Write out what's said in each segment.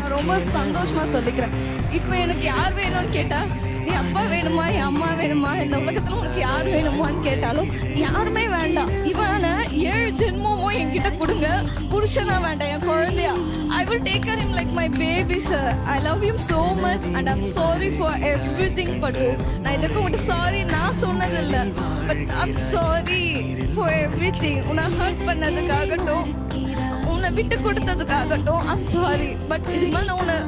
நான் ரொம்ப சந்தோஷமா சொல்லிக்கிறேன். இப்போ எனக்கு யார் வேணும்னு கேட்டா, என் அப்பா வேணுமா, என் அம்மா வேணுமா, இந்த உலகத்துல உனக்கு யார் வேணுமான்னு கேட்டாலும் யாருமே வேண்டாம். இவன 7 ஜென்மமும் என்கிட்ட கொடுங்க, புருஷனா வேண்டாம், என் குழந்தையா. I will take care him like my baby, sir. I love him so much and I'm sorry for everything, Patu. நான் இதுக்கு மட்டும் சாரி நான் சொன்னதில்ல, but I'm sorry for everything. உன்னை ஹர்ட் பண்ணதுக்காகட்டும், உன்னை விட்டு கொடுத்ததுக்காகட்டும் I'm sorry. பட் இதுக்கு மேலே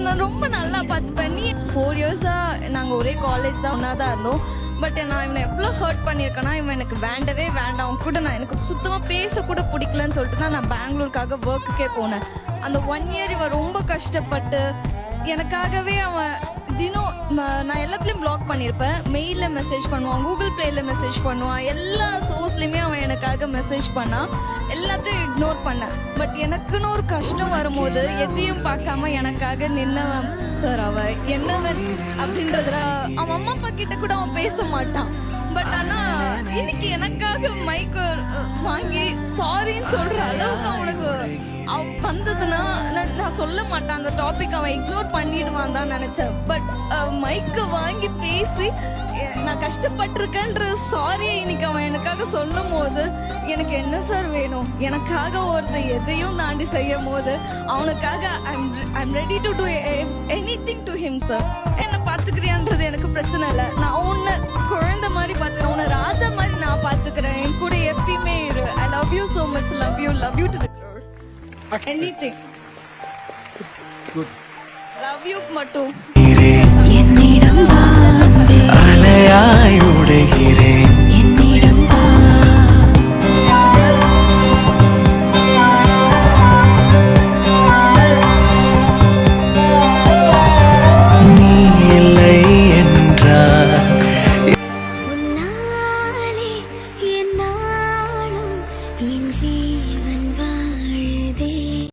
நான் ரொம்ப நல்லா பார்த்துப்பேன். நீ 4 இயர்ஸாக நாங்கள் ஒரே காலேஜ் தான் ஒன்றா தான் இருந்தோம். பட் நான் இவனை எவ்வளோ ஹர்ட் பண்ணியிருக்கேன்னா, இவன் எனக்கு வேண்டவே வேண்டாம், அவன் கூட நான் எனக்கு சுத்தமாக பேசக்கூட பிடிக்கலன்னு சொல்லிட்டு தான் நான் பெங்களூருக்காக ஒர்க்குக்கே போனேன். அந்த 1 இயர் இவன் ரொம்ப கஷ்டப்பட்டு எனக்காகவே அவன் தினம் நான் எல்லாத்துலேயும் பிளாக் பண்ணியிருப்பேன். மெயிலில் மெசேஜ் பண்ணுவான், கூகுள் ப்ளேயில் மெசேஜ் பண்ணுவான், எல்லா சோர்ஸ்லேயுமே அவன் எனக்காக மெசேஜ் பண்ணான். எல்லாத்தையும் இக்னோர் பண்ணேன். பட் எனக்குன்னு ஒரு கஷ்டம் வரும்போது எதையும் பார்க்காம எனக்காக நின்னவன் சார். அவன் என்னவன் அப்படின்றதுல அவன் அம்மா அப்பா கிட்ட கூட அவன் பேச மாட்டான். பட் ஆனால் இன்னைக்கு எனக்காக மைக்கு வாங்கி சாரின்னு சொல்கிற அளவுக்கு அவனுக்கு வந்ததுன்னா நான் சொல்ல மாட்டேன். அந்த டாபிக் அவன் இக்னோர் பண்ணிடுவான் தான் நினச்சேன். பட் மைக்கை வாங்கி பேசி நான் கஷ்டப்பட்டிருக்கேன்ற சாரியை இன்னைக்கு அவன் எனக்காக சொல்லும் போது எனக்கு என்ன சார் வேணும்? எனக்காக ஒருத்தர் எதையும் தாண்டி செய்யும் போது அவனுக்காக I'm ready to two anything to him sir. என்னை பார்த்துக்கிறியான்றது எனக்கு பிரச்சனை இல்லை. நான் உன்னை குழந்தை மாதிரி பார்த்துக்கிறேன், உன்னை ராஜா மாதிரி நான் பார்த்துக்கிறேன். என் கூட எப்பயுமே இரு. I love you so much. Love you to the anything. Love you மட்டும். அலையாய் உடைகிறேன் என்னிடம் நீ இல்லை என்றால் உன்னாலே என்னாலும் என்